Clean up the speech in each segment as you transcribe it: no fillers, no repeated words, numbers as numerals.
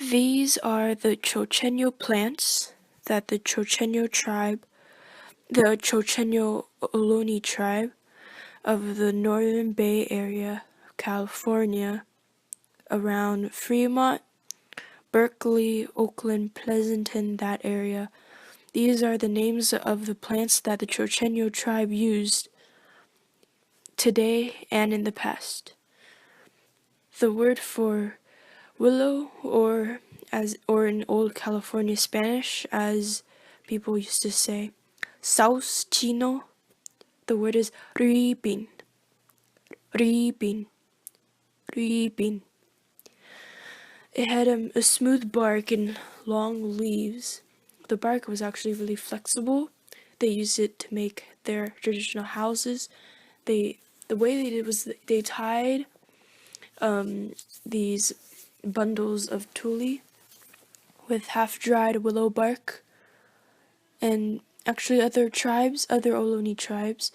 These are the Chochenyo plants that the Chochenyo tribe, the Chochenyo Ohlone tribe of the Northern Bay Area of California, around Fremont, Berkeley, Oakland, Pleasanton, that area. These are the names of the plants that the Chochenyo tribe used today and in the past. The word for willow, or in old California Spanish, as people used to say, saus chino, the word is ripin, ripin, ripin. It had a smooth bark and long leaves. The bark was actually really flexible. They used it to make their traditional houses. The way they did was they tied these bundles of tule with half-dried willow bark, and actually other Ohlone tribes,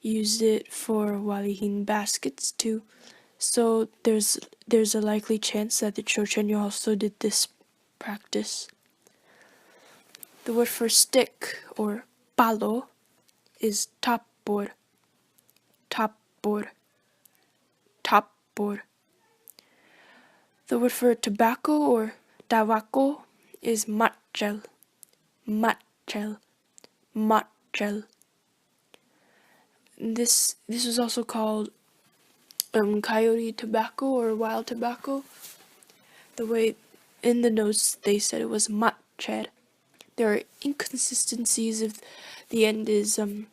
used it for walihin baskets too. So there's a likely chance that the Chochenyo also did this practice. The word for stick, or palo, is tapor, tapor, tapor. The word for tobacco, or tabaco, is matchel, matchel, matchel. This was also called coyote tobacco or wild tobacco. The way in the notes they said it was matcher. There are inconsistencies if the end is an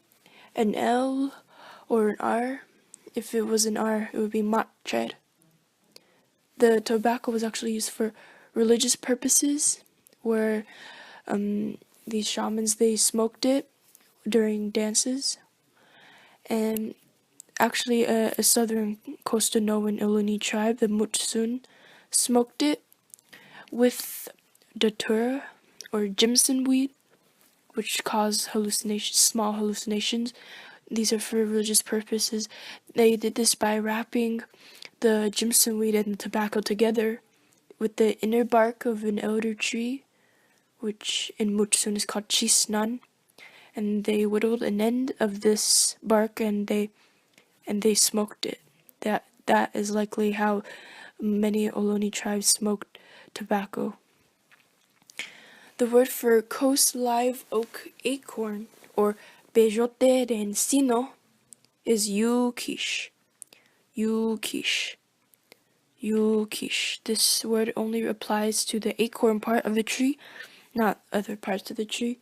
L or an R. If it was an R, it would be matcher. The tobacco was actually used for religious purposes, where these shamans, they smoked it during dances. And actually a southern Costanoan Ohlone tribe, the Mutsun, smoked it with datura, or Jimson weed, which cause small hallucinations. These are for religious purposes. They did this by wrapping the Jimson weed and the tobacco together with the inner bark of an elder tree, which in Mutsun is called chisnan, and they whittled an end of this bark and they smoked it. That is likely how many Ohlone tribes smoked tobacco. The word for coast live oak acorn, or peyote de encino, is yukish, yukish, yukish. This word only applies to the acorn part of the tree, not other parts of the tree.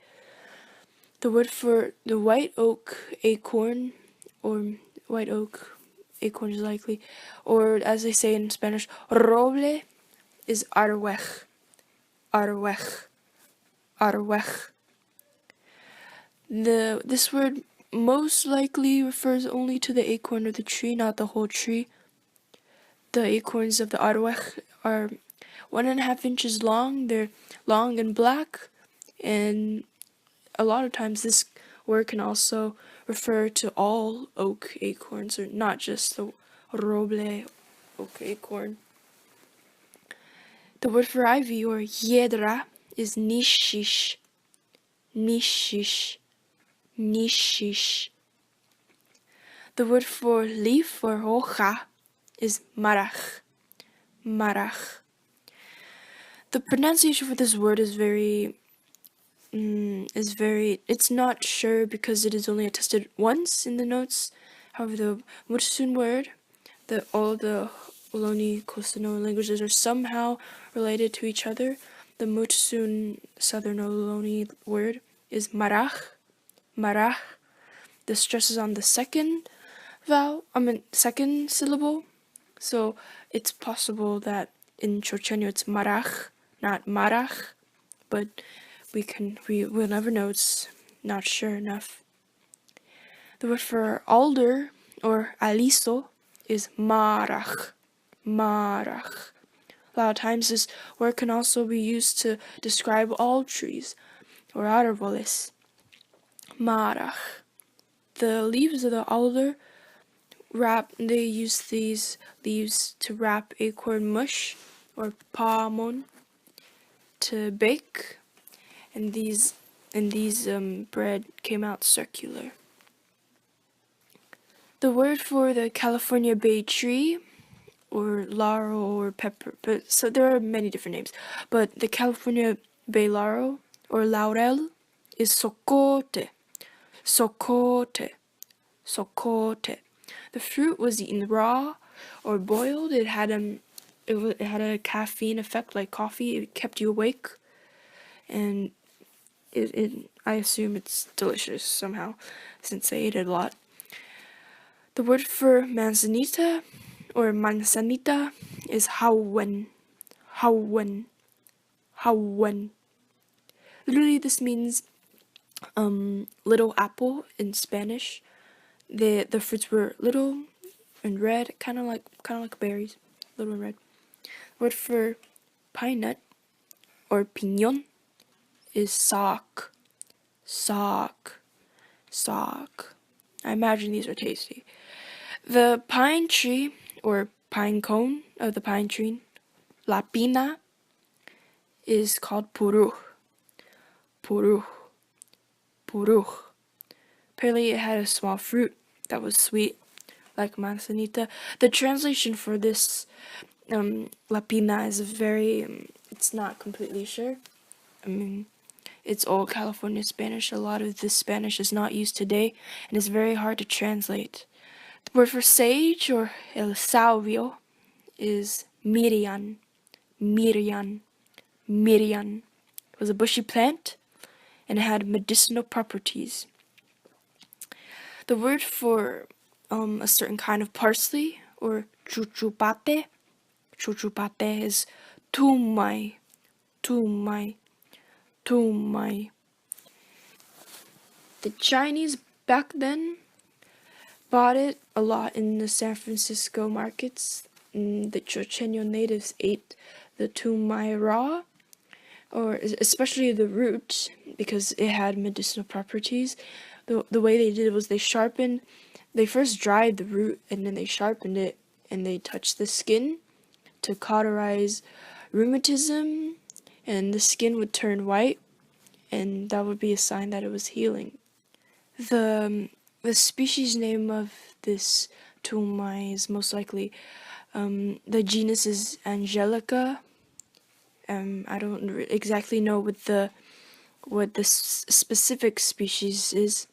The word for the white oak acorn, or white oak acorn is likely, or as they say in Spanish, roble, is arwech, arwech, arwech. This word most likely refers only to the acorn of the tree, not the whole tree. The acorns of the arwech are 1.5 inches long. They're long and black, and a lot of times this word can also refer to all oak acorns, or not just the roble oak acorn. The word for ivy, or hiedra, is nishish, nishish, nishish. The word for leaf, or hoja, is marach, marach. The pronunciation for this word is it's not sure because it is only attested once in the notes. However, the Mutsun word, all the Ohlone Costanoan languages are somehow related to each other. The Mutsun Southern Ohlone word is marach, marach. The stress is on the second syllable. So it's possible that in Chochenyo it's marach, not marach, but we'll never know. It's not sure enough. The word for alder, or aliso, is marach, marach. A lot of times this word can also be used to describe all trees, or árboles, marach. The leaves of the alder they use these leaves to wrap acorn mush, or pamon, to bake, and these bread came out circular. The word for the California bay tree, or laurel or pepper, but so there are many different names, but the California bay laurel or laurel is socote. Socote. Socote. The fruit was eaten raw or boiled. It had a caffeine effect like coffee. It kept you awake, and I assume it's delicious somehow, since I ate it a lot. The word for manzanita or manzanita is hawen. Hawen. Hawen. Literally, this means little apple in Spanish. The fruits were little and red, kind of like berries, little and red. The word for pine nut or piñón is sock. Sock. Sock. I imagine these are tasty. The pine tree or pine cone of the pine tree, la pina, is called puruj. Puruj. Puruj. Apparently it had a small fruit that was sweet, like manzanita. The translation for this la pina is it's not completely sure. I mean, it's old California Spanish. A lot of this Spanish is not used today, and it's very hard to translate. The word for sage, or el salvio, is mirian. Mirian. Mirian. It was a bushy plant, and it had medicinal properties. The word for a certain kind of parsley, or chuchupate, chuchupate is tumai. Tumai. Tumai. The Chinese back then bought it a lot in the San Francisco markets. The Chochenyos natives ate the tumai raw, or especially the root, because it had medicinal properties. The way they did it was they first dried the root and then they sharpened it and they touched the skin to cauterize rheumatism, and the skin would turn white, and that would be a sign that it was healing. The species name of this tumai is most likely the genus is Angelica. I don't exactly know what the specific species is,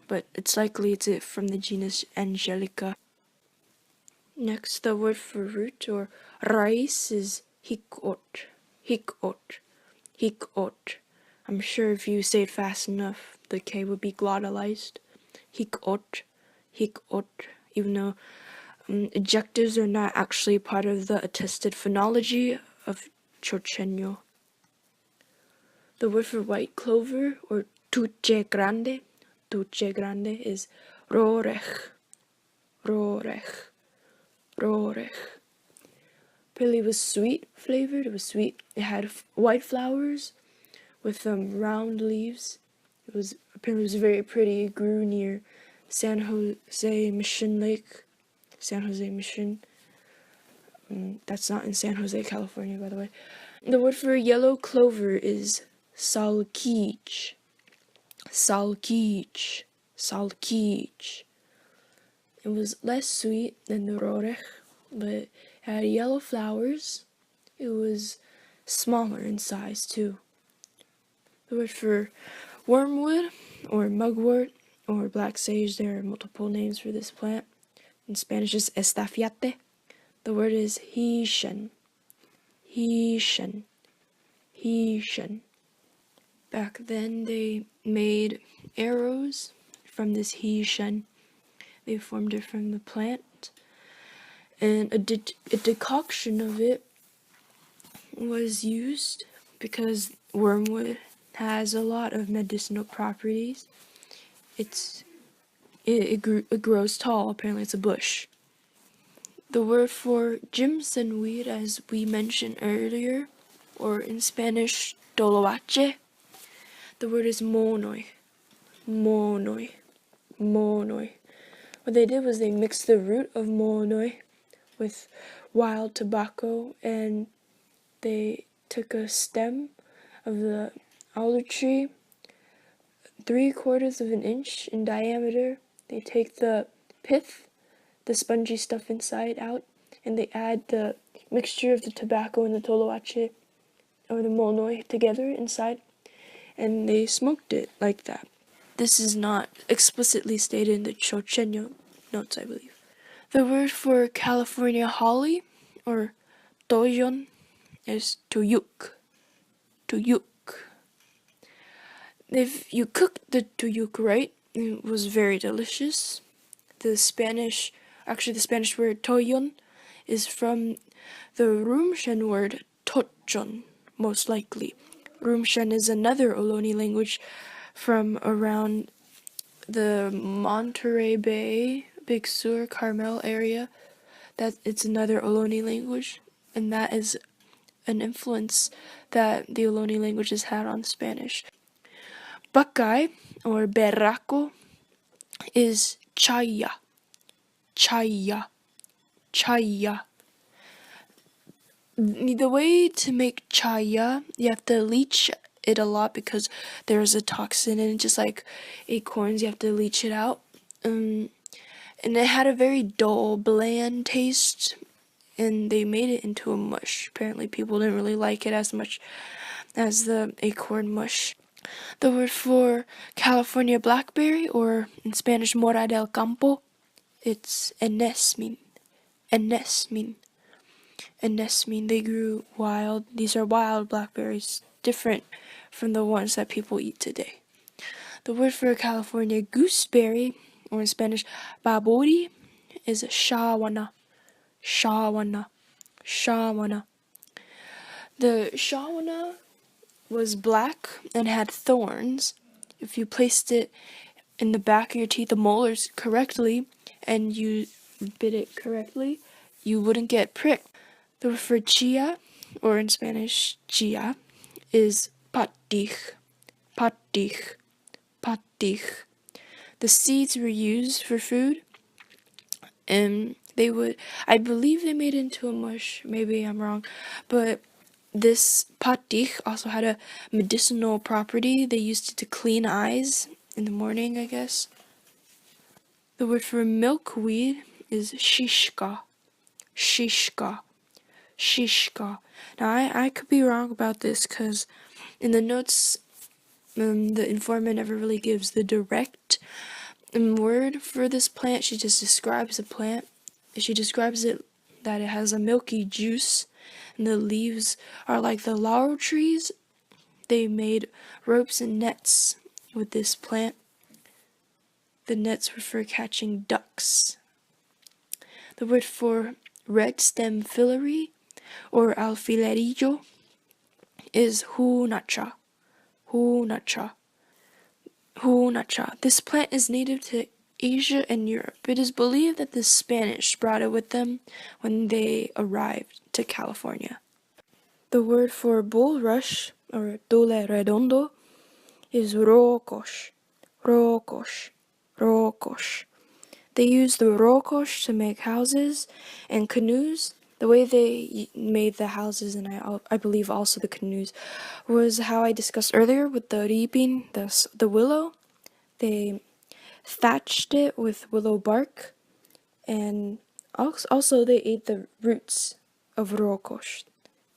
but it's likely it's from the genus Angelica. Next, the word for root or rice is hikot. Hikot. Hikot. I'm sure if you say it fast enough, the K would be glottalized. Hikot. Hikot. Even though ejectives are not actually part of the attested phonology of Chochenyos. The word for white clover, or tuche grande is rorech. Rorech. Rorech. Apparently it was sweet flavored. It was sweet. It had white flowers with round leaves. Apparently it was very pretty. It grew near San Jose Mission Lake. San Jose Mission. That's not in San Jose, California, by the way. The word for yellow clover is salkich. Salkich. Salkich. It was less sweet than the rorech, but it had yellow flowers. It was smaller in size too. The word for wormwood, or mugwort, or black sage, there are multiple names for this plant. In Spanish is estafiate. The word is hishen. Hishen. Hishen. Back then they made arrows from this hishen. They formed it from the plant, and a decoction of it was used because wormwood has a lot of medicinal properties. It grows tall. Apparently it's a bush. The word for Jimson weed, as we mentioned earlier, or in Spanish toloache, the word is monoi. Monoi. Monoi. What they did was they mixed the root of monoi with wild tobacco, and they took a stem of the alder tree, 3/4 of an inch in diameter. They take the pith, the spongy stuff inside, out, and they add the mixture of the tobacco and the toloache or the molnoi together inside, and they smoked it like that. This is not explicitly stated in the Chochenyos notes, I believe. The word for California holly, or toyon, is tuyuk. Tuyuk. If you cook the tuyuk right, it was very delicious. The Spanish word toyon is from the Rumshen word tochon, most likely. Rumshen is another Ohlone language from around the Monterey Bay, Big Sur, Carmel area. That it's another Ohlone language, and that is an influence that the Ohlone languages had on Spanish. Buckeye, or berraco, is chaya. Chaya. Chaya. The way to make chaya, you have to leach it a lot because there's a toxin in it, just like acorns, you have to leach it out. And it had a very dull, bland taste, and they made it into a mush. Apparently people didn't really like it as much as the acorn mush. The word for California blackberry, or in Spanish mora del campo, it's enesmin. Enesmin. Enesmin. They grew wild. These are wild blackberries, different from the ones that people eat today. The word for California gooseberry, or in Spanish babori, is shawana. Shawana. Shawana. The shawana was black and had thorns. If you placed it in the back of your teeth, the molars, correctly, and you bit it correctly, you wouldn't get pricked. The word for chia, or in Spanish chia, is patich. Patich. Patich. The seeds were used for food, and I believe they made it into a mush, maybe I'm wrong, but this patich also had a medicinal property. They used it to clean eyes in the morning, I guess. The word for milkweed is shishka. Shishka. Shishka. Now, I could be wrong about this because in the notes, the informant never really gives the direct word for this plant. She just describes the plant. She describes it that it has a milky juice, and the leaves are like the laurel trees. They made ropes and nets with this plant. The nets were for catching ducks. The word for red stem fillery, or alfilerillo, is hunacha. Hunacha. Hunacha. This plant is native to Asia and Europe. It is believed that the Spanish brought it with them when they arrived to California. The word for bulrush, or dole redondo, is rocosh. Rocosh. Rocosh. They used the rocosh to make houses and canoes. The way they made the houses, and I believe also the canoes, was how I discussed earlier with the reaping, the willow. They thatched it with willow bark, and also they ate the roots of rocosh.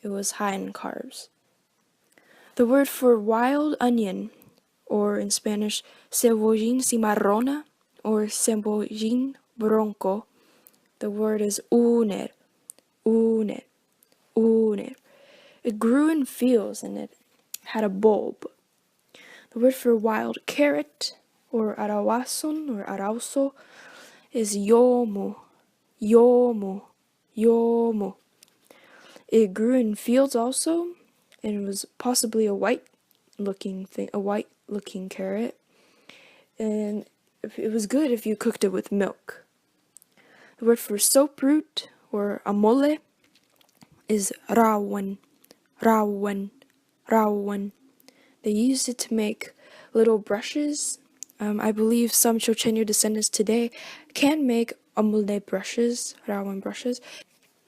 It was high in carbs. The word for wild onion, or in Spanish cebollín cimarrona, or cebollín bronco, the word is uner. Uner. Uner. It grew in fields and it had a bulb. The word for wild carrot, or arawason or arauso, is yomo. Yomo. Yomo. It grew in fields also, and it was possibly a white-looking carrot. And it was good if you cooked it with milk. The word for soap root, or amole, is rawan. Rawan. Rawan. They used it to make little brushes. I believe some Chocheño descendants today can make amole brushes, rawan brushes.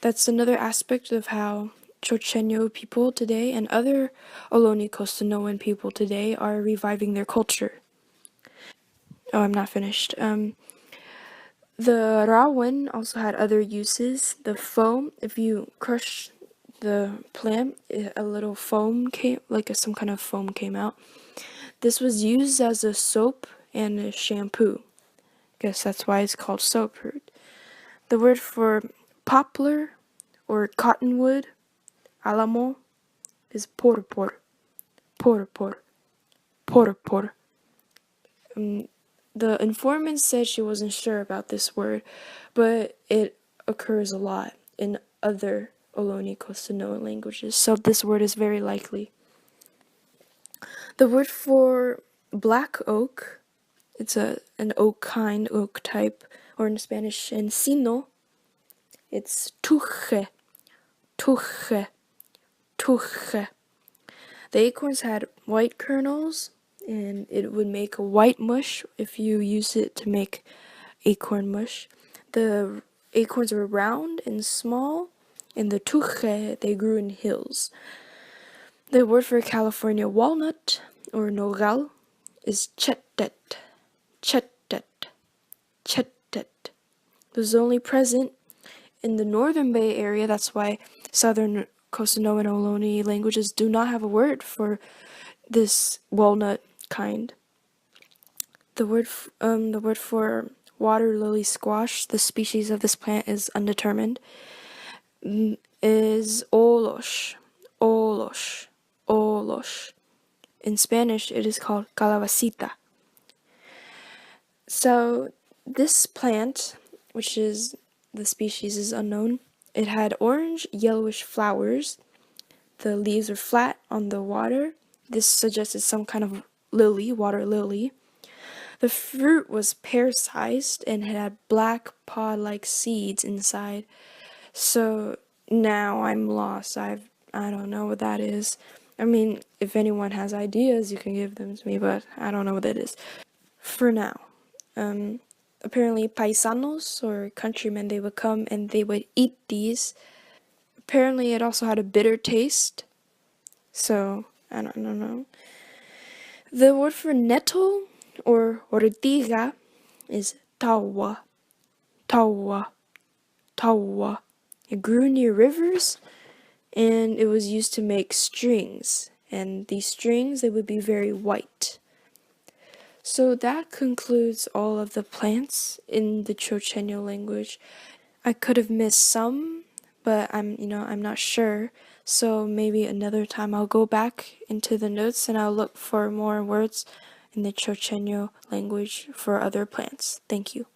That's another aspect of how Chochenyo people today and other Ohlone Costanoan people today are reviving their culture. Oh, I'm not finished. The rawen also had other uses. The foam, if you crush the plant, a little foam came, some kind of foam came out. This was used as a soap and a shampoo. Guess that's why it's called soap root. The word for poplar or cottonwood, alamo, is porpor. Porpor. Porpor. The informant said she wasn't sure about this word, but it occurs a lot in other Ohlone Costanoan languages, so this word is very likely. The word for black oak, it's an oak kind, oak type, or in Spanish, encino, it's tuje, tuje, tuje. The acorns had white kernels, and it would make a white mush if you use it to make acorn mush. The acorns were round and small, and the tuje, they grew in hills. The word for California walnut, or nogal, is chetet, chetet, chetet. It was only present in the northern Bay Area. That's why southern Costanoan and Ohlone languages do not have a word for this walnut kind. The word for water lily squash, the species of this plant is undetermined, is olosh, olosh, olosh. In Spanish, it is called calabacita. So this plant, which is the species is unknown, it had orange, yellowish flowers. The leaves are flat on the water. This suggested some kind of lily, water lily. The fruit was pear-sized and had black pod-like seeds inside. So now I'm lost. I don't know what that is. I mean, if anyone has ideas, you can give them to me, but I don't know what that is. For now. Apparently paisanos or countrymen, they would come and they would eat these. Apparently it also had a bitter taste. So, I don't know. The word for nettle or ortiga is tawa, tawa, tawa. It grew near rivers and it was used to make strings. And these strings, they would be very white. So that concludes all of the plants in the Chochenyo language. I could have missed some, but I'm not sure. So maybe another time I'll go back into the notes and I'll look for more words in the Chochenyo language for other plants. Thank you.